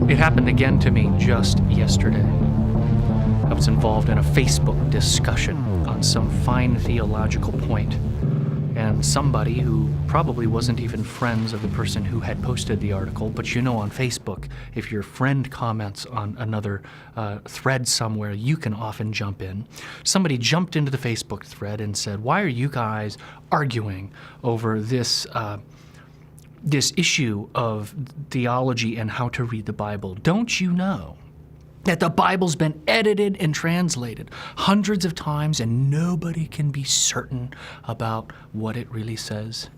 It happened again to me just yesterday. I was involved in a Facebook discussion on some fine theological point, and somebody who probably wasn't even friends of the person who had posted the article, but on Facebook, if your friend comments on another thread somewhere, you can often jump in. Somebody jumped into the Facebook thread and said, "Why are you guys arguing over this issue of theology and how to read the Bible? Don't you know that the Bible's been edited and translated hundreds of times and nobody can be certain about what it really says?"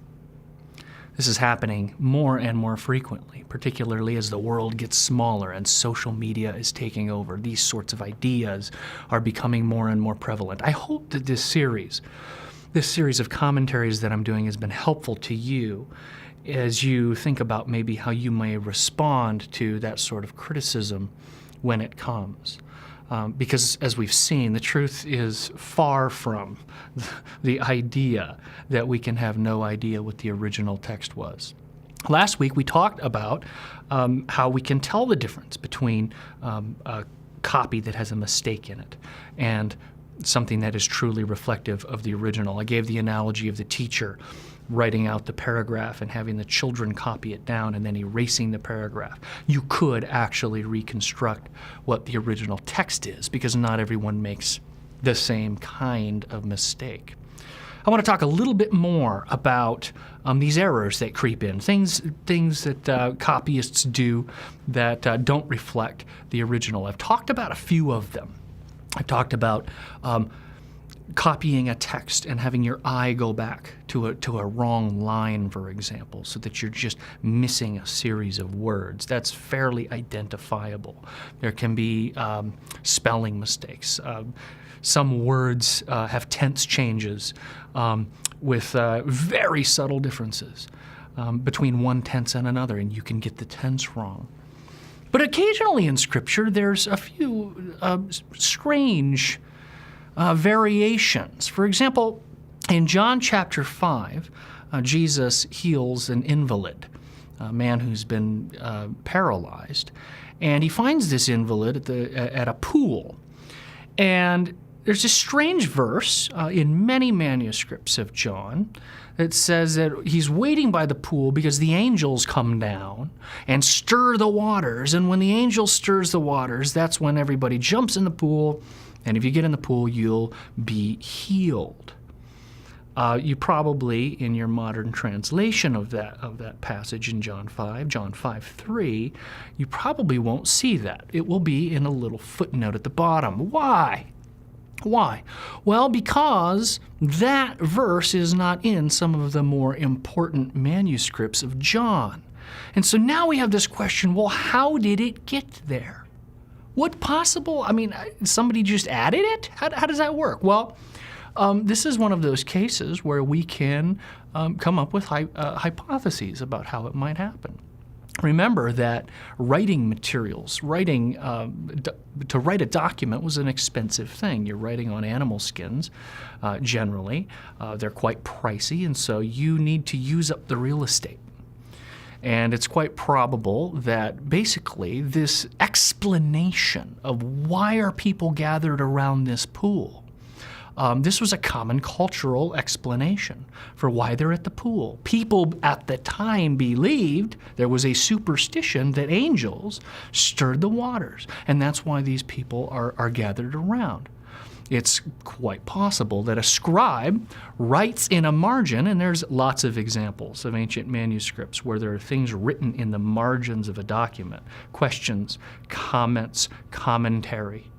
This is happening more and more frequently, particularly as the world gets smaller and social media is taking over. These sorts of ideas are becoming more and more prevalent. I hope that this series of commentaries that I'm doing has been helpful to you as you think about maybe how you may respond to that sort of criticism when it comes. Because as we've seen, the truth is far from the idea that we can have no idea what the original text was. Last week we talked about how we can tell the difference between a copy that has a mistake in it and something that is truly reflective of the original. I gave the analogy of the teacher writing out the paragraph and having the children copy it down and then erasing the paragraph. You could actually reconstruct what the original text is because not everyone makes the same kind of mistake. I want to talk a little bit more about these errors that creep in, things that copyists do that don't reflect the original. I've talked about a few of them. I've talked about copying a text and having your eye go back to a wrong line, for example, so that you're just missing a series of words. That's fairly identifiable. There can be spelling mistakes. Some words have tense changes with very subtle differences between one tense and another, and you can get the tense wrong. But occasionally in Scripture, there's a few strange variations. For example, in John chapter 5, Jesus heals an invalid, a man who's been paralyzed, and he finds this invalid at a pool. And there's a strange verse in many manuscripts of John that says that he's waiting by the pool because the angels come down and stir the waters. And when the angel stirs the waters, that's when everybody jumps in the pool. And if you get in the pool, you'll be healed. You probably, in your modern translation of that passage in John 5:3, you probably won't see that. It will be in a little footnote at the bottom. Why? Well, because that verse is not in some of the more important manuscripts of John. And so now we have this question, well, how did it get there? What possible, somebody just added it? How does that work? Well, this is one of those cases where we can come up with hypotheses about how it might happen. Remember that writing materials, to write a document was an expensive thing. You're writing on animal skins, generally. They're quite pricey, and so you need to use up the real estate. And it's quite probable that basically this explanation of why are people gathered around this pool, this was a common cultural explanation for why they're at the pool. People at the time believed there was a superstition that angels stirred the waters, and that's why these people are gathered around. It's quite possible that a scribe writes in a margin, and there's lots of examples of ancient manuscripts where there are things written in the margins of a document, questions, comments, commentary,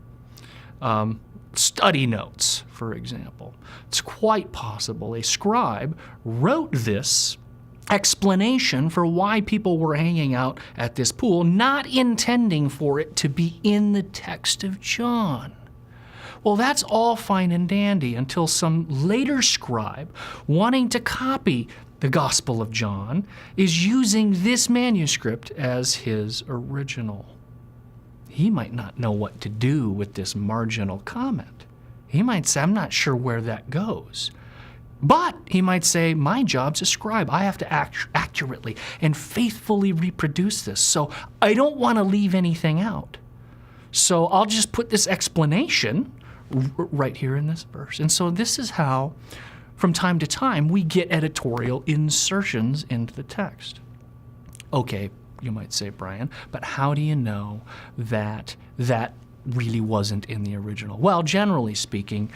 study notes, for example. It's quite possible a scribe wrote this explanation for why people were hanging out at this pool, not intending for it to be in the text of John. Well, that's all fine and dandy until some later scribe, wanting to copy the Gospel of John, is using this manuscript as his original. He might not know what to do with this marginal comment. He might say, I'm not sure where that goes. But he might say, my job's a scribe. I have to accurately and faithfully reproduce this. So I don't want to leave anything out. So I'll just put this explanation right here in this verse. And so this is how, from time to time, we get editorial insertions into the text. Okay, you might say, Brian, but how do you know that that really wasn't in the original? Well, generally speaking,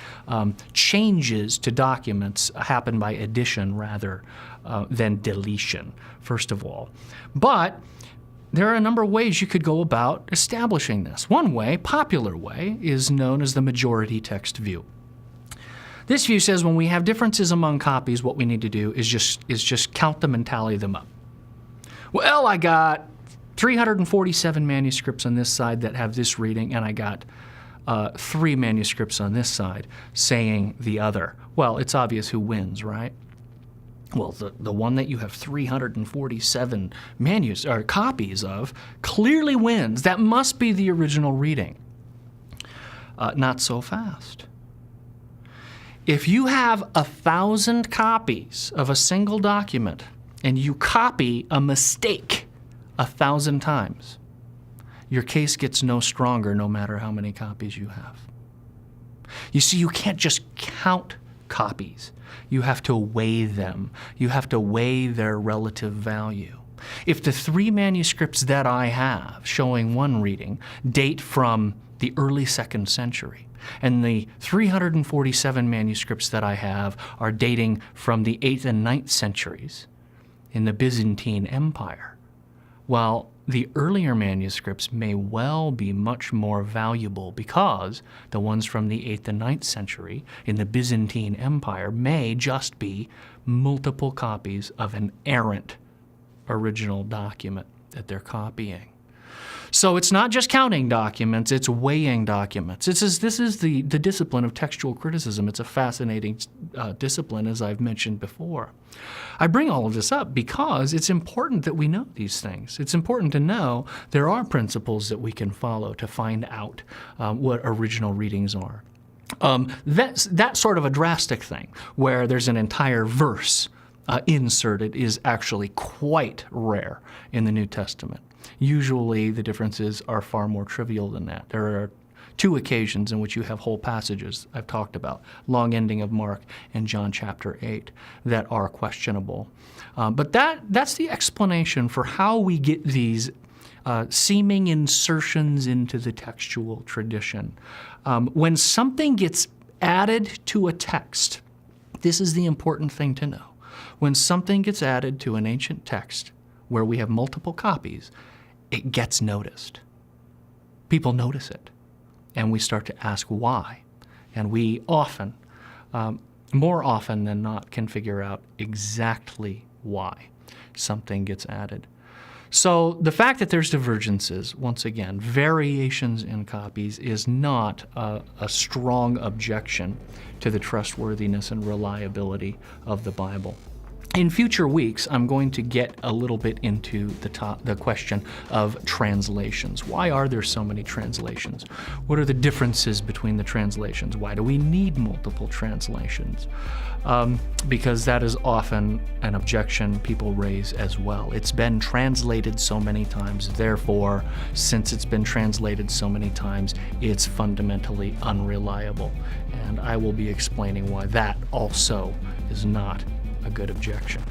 changes to documents happen by addition rather than deletion, first of all. But there are a number of ways you could go about establishing this. One way, popular way, is known as the majority text view. This view says when we have differences among copies, what we need to do is just count them and tally them up. Well, I got 347 manuscripts on this side that have this reading, and I got 3 manuscripts on this side saying the other. Well, it's obvious who wins, right? Well, the one that you have 347 copies of clearly wins. That must be the original reading. Not so fast. If you have 1,000 copies of a single document and you copy a mistake 1,000 times, your case gets no stronger no matter how many copies you have. You see, you can't just count copies. You have to weigh them. You have to weigh their relative value. If the 3 manuscripts that I have showing one reading date from the early 2nd century, and the 347 manuscripts that I have are dating from the 8th and 9th centuries in the Byzantine Empire, well, the earlier manuscripts may well be much more valuable because the ones from the 8th and 9th century in the Byzantine Empire may just be multiple copies of an errant original document that they're copying. So it's not just counting documents, it's weighing documents. This is the discipline of textual criticism. It's a fascinating discipline, as I've mentioned before. I bring all of this up because it's important that we know these things. It's important to know there are principles that we can follow to find out what original readings are. That's sort of a drastic thing, where there's an entire verse inserted, is actually quite rare in the New Testament. Usually the differences are far more trivial than that. There are 2 occasions in which you have whole passages I've talked about, long ending of Mark and John chapter 8, that are questionable. But that's the explanation for how we get these seeming insertions into the textual tradition. When something gets added to a text, this is the important thing to know. When something gets added to an ancient text where we have multiple copies, it gets noticed. People notice it, and we start to ask why. And we often, more often than not, can figure out exactly why something gets added. So the fact that there's divergences, once again, variations in copies, is not a strong objection to the trustworthiness and reliability of the Bible. In future weeks, I'm going to get a little bit into the question of translations. Why are there so many translations? What are the differences between the translations? Why do we need multiple translations? Because that is often an objection people raise as well. It's been translated so many times, therefore, since it's been translated so many times, it's fundamentally unreliable. And I will be explaining why that also is not a good objection.